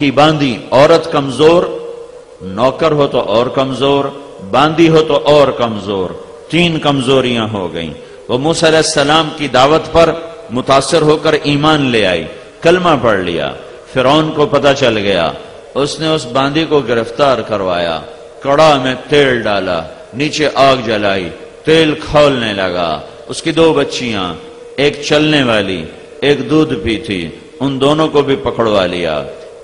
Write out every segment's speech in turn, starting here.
کی باندھی، عورت کمزور، نوکر ہو تو اور کمزور، باندھی ہو تو اور کمزور، 3 کمزوریاں ہو گئیں۔ وہ موسیٰ علیہ السلام کی دعوت پر متاثر ہو کر ایمان لے آئی، کلمہ پڑھ لیا۔ فرعون کو پتہ چل گیا، اس نے اس باندھی کو گرفتار کروایا، کڑا میں تیل ڈالا، نیچے آگ جلائی، تیل کھولنے لگا۔ اس کی 2 بچیاں، ایک چلنے والی، ایک دودھ پیتی، ان دونوں کو بھی پکڑوا لیا۔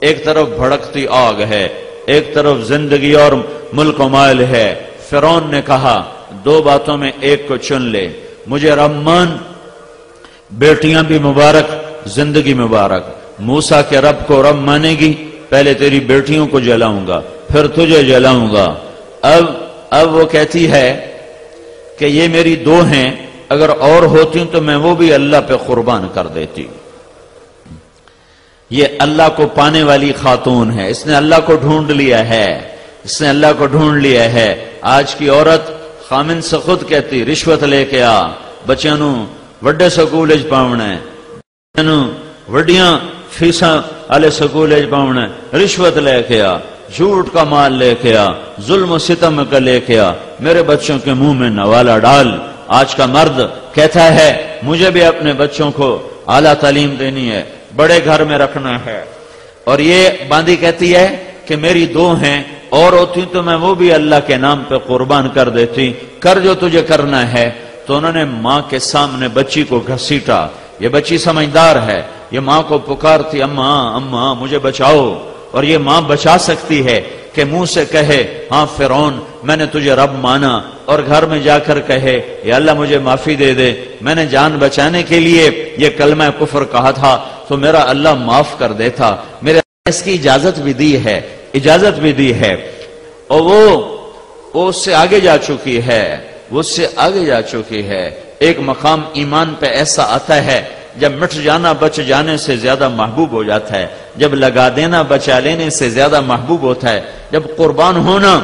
ایک طرف بھڑکتی آگ ہے، ایک طرف زندگی اور ملک و مال ہے۔ فرعون نے کہا 2 باتوں میں ایک کو چن لے، مجھے رب مان، بیٹیاں بھی مبارک، زندگی مبارک۔ موسیٰ کے رب کو رب مانے گی، پہلے تیری بیٹیوں کو جلاؤں گا، پھر تجھے جلاؤں گا۔ اب وہ کہتی ہے کہ یہ میری 2 ہیں، اگر اور ہوتی تو میں وہ بھی اللہ پہ قربان کر دیتی۔ یہ اللہ کو پانے والی خاتون ہے، اس نے اللہ کو ڈھونڈ لیا ہے، اس نے اللہ کو ڈھونڈ لیا ہے۔ آج کی عورت خامن سے خود کہتی رشوت لے کے آ، بچیاں نو وڈے سکول وچ پاونا ہے، بچیاں نو وڈیاں فیساں والے سکول وچ پاونا ہے، رشوت لے کے آ، جھوٹ کا مال لے کے آ، ظلم و ستم کا لے کے آ، میرے بچوں کے منہ میں نوالا ڈال۔ آج کا مرد کہتا ہے مجھے بھی اپنے بچوں کو اعلیٰ تعلیم دینی ہے، بڑے گھر میں رکھنا ہے، اور یہ باندھی کہتی ہے کہ میری 2 ہیں، اور ہوتی تو میں وہ بھی اللہ کے نام پہ قربان کر دیتی، کر جو تجھے کرنا ہے۔ تو انہوں نے ماں کے سامنے بچی کو گھسیٹا۔ یہ بچی سمجھدار ہے، یہ ماں کو پکارتی اماں اماں مجھے بچاؤ، اور یہ ماں بچا سکتی ہے کہ منہ سے کہے ہاں فرعون میں نے تجھے رب مانا، اور گھر میں جا کر کہے یا اللہ مجھے معافی دے دے، میں نے جان بچانے کے لیے یہ کلمہ کفر کہا تھا تو میرا اللہ معاف کر دیتا، میرے اس کی اجازت بھی دی ہے، اجازت بھی دی ہے۔ اور وہ اس سے آگے جا چکی ہے، وہ اس سے آگے جا چکی ہے۔ ایک مقام ایمان پہ ایسا آتا ہے جب مٹ جانا بچ جانے سے زیادہ محبوب ہو جاتا ہے، جب لگا دینا بچا لینے سے زیادہ محبوب ہوتا ہے، جب قربان ہونا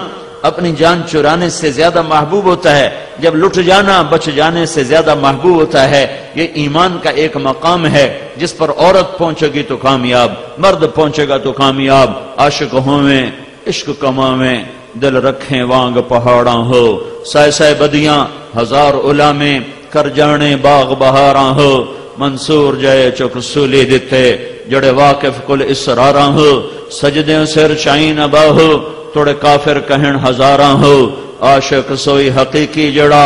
اپنی جان چرانے سے زیادہ محبوب ہوتا ہے، جب لٹ جانا بچ جانے سے زیادہ محبوب ہوتا ہے۔ یہ ایمان کا ایک مقام ہے جس پر عورت پہنچے گی تو کامیاب، مرد پہنچے گا تو کامیاب۔ عاشق ہوویں عشق کماویں، دل رکھیں وانگ پہاڑاں ہو، سائے سائے بدیاں ہزار علامیں، کر جانے باغ بہاراں ہو، منصور جائے چک سولی دیتے، جڑے واقف کل اسراراں ہو، سجدیں سر چائن ابا ہو، توڑے کافر کہن ہزاراں ہو۔ عاشق سوئی حقیقی جڑا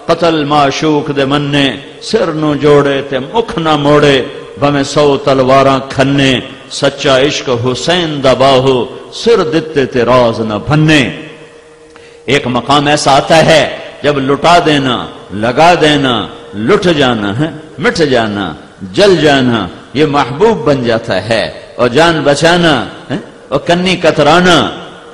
قتل معشوق دے مننے، سر نو جوڑے تے مکھ نہ موڑے، بھمیں 100 تلواراں کھنے، سچا عشق حسین دا باہو، سر دتے تے راز نہ بھنے۔ ایک مقام ایسا آتا ہے جب لٹا دینا، لگا دینا، لٹ جانا ہے، مٹ جانا، جل جانا یہ محبوب بن جاتا ہے، اور جان بچانا اور کنی کترانا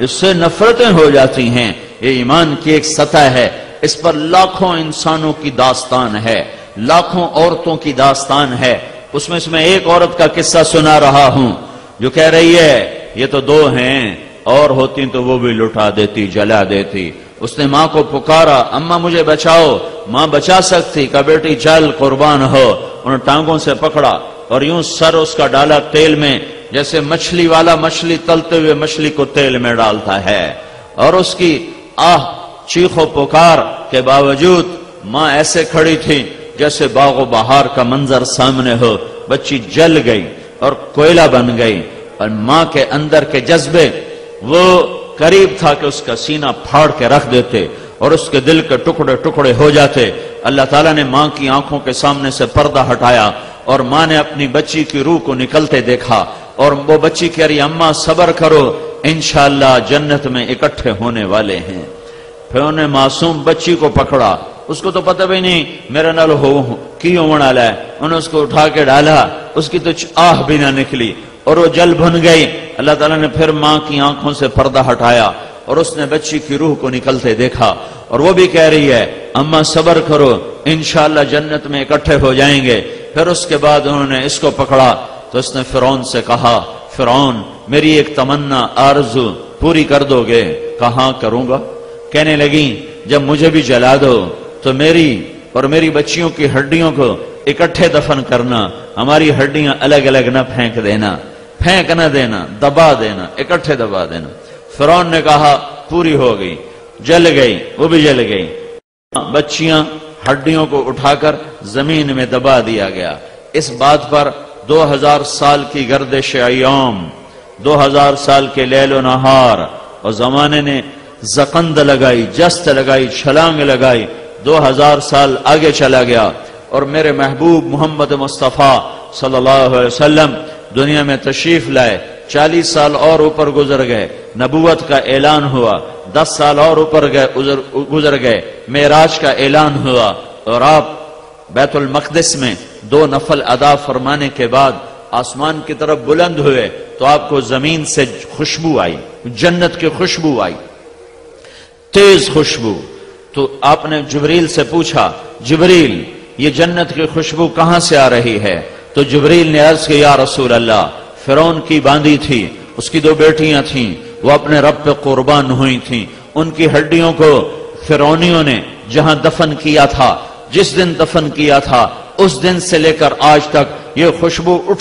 اس سے نفرتیں ہو جاتی ہیں۔ یہ ایمان کی ایک سطح ہے، اس پر لاکھوں انسانوں کی داستان ہے، لاکھوں عورتوں کی داستان ہے۔ اس میں ایک عورت کا قصہ سنا رہا ہوں جو کہہ رہی ہے یہ تو 2 ہیں، اور ہوتی تو وہ بھی لٹا دیتی، جلا دیتی۔ اس نے ماں کو پکارا اماں مجھے بچاؤ، ماں بچا سکتی، کہا بیٹی چل قربان ہو۔ انہوں نے ٹانگوں سے پکڑا اور یوں سر اس کا ڈالا تیل میں، جیسے مچھلی والا مچھلی تلتے ہوئے مچھلی کو تیل میں ڈالتا ہے، اور اس کی چیخ و پکار کے باوجود ماں ایسے کھڑی تھی جیسے باغ و بہار کا منظر سامنے ہو۔ بچی جل گئی اور کوئلہ بن گئی، اور ماں کے اندر کے جذبے وہ قریب تھا کہ اس کا سینہ پھاڑ کے رکھ دیتے اور اس کے دل کے ٹکڑے ٹکڑے ہو جاتے۔ اللہ تعالیٰ نے ماں کی آنکھوں کے سامنے سے پردہ ہٹایا، اور ماں نے اپنی بچی کی روح کو نکلتے دیکھا، اور وہ بچی کہہ رہی اماں صبر کرو، انشاءاللہ جنت میں اکٹھے ہونے والے ہیں۔ پھر انہوں نے معصوم بچی کو پکڑا، اس کو تو پتہ بھی نہیں میرے نال کی ہونے والا ہے، انہوں نے اس کو اٹھا کے ڈالا، اس کی تو آہ بھی نہ نکلی اور وہ جل بھن گئی۔ اللہ تعالیٰ نے پھر ماں کی آنکھوں سے پردہ ہٹایا اور اس نے بچی کی روح کو نکلتے دیکھا، اور وہ بھی کہہ رہی ہے اماں صبر کرو، انشاءاللہ جنت میں اکٹھے ہو جائیں گے۔ پھر اس کے بعد انہوں نے اس کو پکڑا تو اس نے فرعون سے کہا فرعون میری ایک تمنا آرزو پوری کر دو گے؟ کہاں کروں گا؟ کہنے لگی جب مجھے بھی جلا دو تو میری اور میری بچیوں کی ہڈیوں کو اکٹھے دفن کرنا، ہماری ہڈیاں الگ الگ نہ پھینک دینا۔ پھینک نہ دینا، دبا دینا، اکٹھے دبا دینا۔ فرعون نے کہا پوری ہو گئی، جل گئی، وہ بھی جل گئی۔ بچیاں ہڈیوں کو اٹھا کر زمین میں دبا دیا گیا۔ اس بات پر 2000 سال کی گردش ایام، 2000 سال کے لیل و نہار، اور زمانے نے زقند لگائی، جست لگائی، چھلانگ لگائی، 2000 سال آگے چلا گیا، اور میرے محبوب محمد مصطفیٰ صلی اللہ علیہ وسلم دنیا میں تشریف لائے۔ 40 سال اور اوپر گزر گئے، نبوت کا اعلان ہوا، 10 سال اور اوپر گزر گئے، معراج کا اعلان ہوا، اور آپ بیت المقدس میں 2 نفل ادا فرمانے کے بعد آسمان کی طرف بلند ہوئے تو آپ کو زمین سے خوشبو آئی، جنت کی خوشبو آئی، تیز خوشبو۔ تو آپ نے جبریل سے پوچھا، جبریل یہ جنت کی خوشبو کہاں سے آ رہی ہے؟ تو جبریل نے عرض کیا، یا رسول اللہ، فرعون کی باندی تھی، اس کی 2 بیٹیاں تھیں، وہ اپنے رب پہ قربان ہوئی تھیں، ان کی ہڈیوں کو فرعونیوں نے جہاں دفن کیا تھا، جس دن دفن کیا تھا اس دن سے لے کر آج تک یہ خوشبو اٹھ